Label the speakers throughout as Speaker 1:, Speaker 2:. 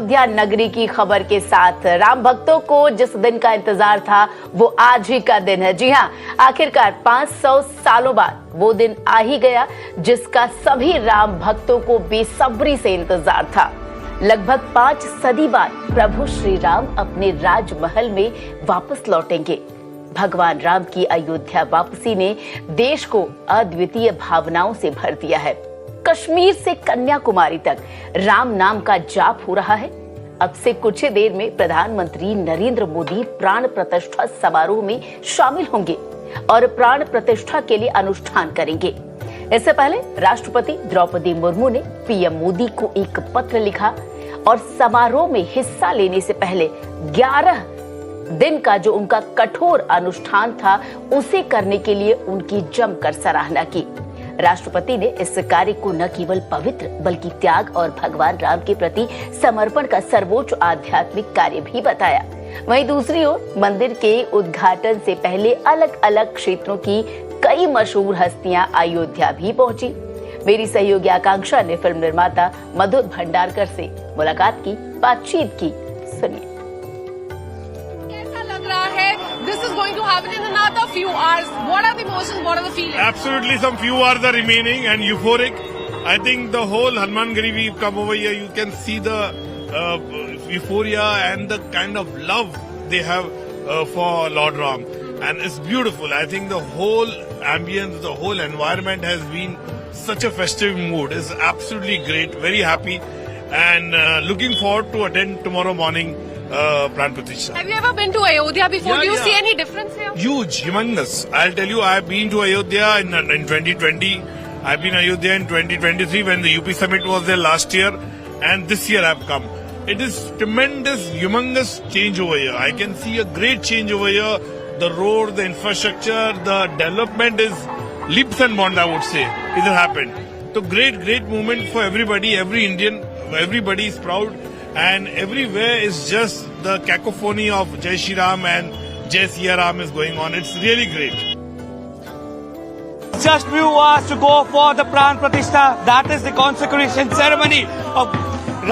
Speaker 1: अयोध्या नगरी की खबर के साथ राम भक्तों को जिस दिन का इंतजार था वो आज ही का दिन है। जी हां, आखिरकार 500 सालों बाद वो दिन आ ही गया जिसका सभी राम भक्तों को बेसब्री से इंतजार था। लगभग 5 सदी बाद प्रभु श्री राम अपने राजमहल में वापस लौटेंगे। भगवान राम की अयोध्या वापसी ने देश को अद्वितीय भावनाओं से भर दिया है। कश्मीर से कन्याकुमारी तक राम नाम का जाप हो रहा है। अब से कुछ ही देर में प्रधानमंत्री नरेंद्र मोदी प्राण प्रतिष्ठा समारोह में शामिल होंगे और प्राण प्रतिष्ठा के लिए अनुष्ठान करेंगे। इससे पहले राष्ट्रपति द्रौपदी मुर्मू ने पीएम मोदी को एक पत्र लिखा और समारोह में हिस्सा लेने से पहले 11 दिन का जो उनका कठोर अनुष्ठान था उसे करने के लिए उनकी जमकर सराहना की। राष्ट्रपति ने इस कार्य को न केवल पवित्र बल्कि त्याग और भगवान राम के प्रति समर्पण का सर्वोच्च आध्यात्मिक कार्य भी बताया। वहीं दूसरी ओर मंदिर के उद्घाटन से पहले अलग अलग क्षेत्रों की कई मशहूर हस्तियां अयोध्या भी पहुंची। मेरी सहयोगी आकांक्षा ने फिल्म निर्माता मधुर भंडारकर से मुलाकात की, बातचीत की। सुनिए।
Speaker 2: This is going to happen in another few hours. What are the emotions? What are the feelings?
Speaker 3: Absolutely, some few hours are remaining and euphoric. I think the whole Hanumangadi we've come over here. You can see the euphoria and the kind of love they have for Lord Ram, and it's beautiful. I think the whole ambience, the whole environment has been such a festive mood. It's absolutely great. Very happy, and looking forward to attend tomorrow morning. Pran Pratishtha.
Speaker 2: Have you ever been to Ayodhya before? Do you see any difference here?
Speaker 3: Huge, humongous. I'll tell you, I've been to Ayodhya in 2020. I've been to Ayodhya in 2023 when the UP summit was there last year, and this year I've come. It is tremendous, humongous change over here. I can see a great change over here. The road, the infrastructure, the development is leaps and bounds, I would say. It has happened. So great movement for everybody, every Indian. Everybody is proud. And everywhere is just the cacophony of Jai Shri Ram and Jai Siya Ram is going on. It's really great.
Speaker 4: Just few hours to go for the Pran Pratishtha. That is the consecration ceremony of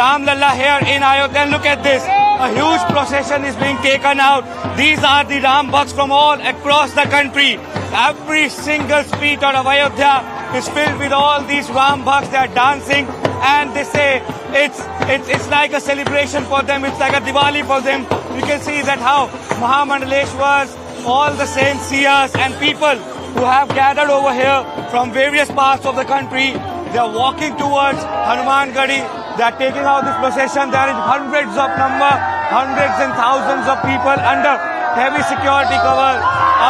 Speaker 4: Ram Lalla here in Ayodhya. And look at this. A huge procession is being taken out. These are the Ram Bhakts from all across the country. Every single street out of Ayodhya is filled with all these Ram Bhakts. They are dancing and they say it's like a celebration for them. It's like a Diwali for them. You can see that how Mahamandaleshwars, all the saints, seers and people who have gathered over here from various parts of the country, they are walking towards Hanumangadi. They are taking out this procession. There is hundreds of number, hundreds and thousands of people under heavy security cover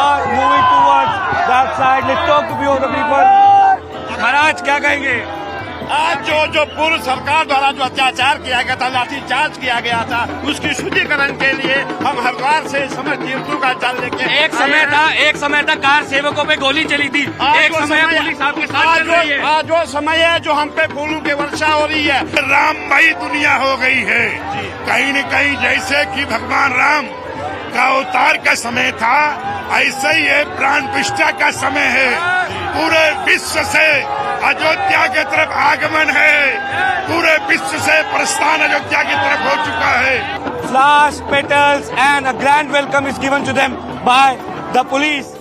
Speaker 4: are moving towards that side. Let's talk to a few of the people. महाराज क्या कहेंगे?
Speaker 5: आज जो पूर्व सरकार द्वारा जो अत्याचार किया गया था, लाठीचार्ज किया गया था, उसकी शुद्धिकरण के लिए हम हरिद्वार से समस्त तीर्थों का जल लेके
Speaker 4: एक समय था कार सेवकों पे गोली चली थी। एक समय पुलिस आपके साथ चल रही है।
Speaker 5: आज जो समय है जो हम पे फूलों की वर्षा हो रही है।
Speaker 3: राममयी दुनिया हो गई है। कहीं न कहीं जैसे कि भगवान राम का अवतार का समय था, ऐसे ही ये प्राण प्रतिष्ठा का समय है। पूरे विश्व से अयोध्या की तरफ आगमन है। पूरे विश्व से प्रस्थान अयोध्या की तरफ हो चुका है।
Speaker 4: Flowers, petals and a grand welcome is given to them by the police.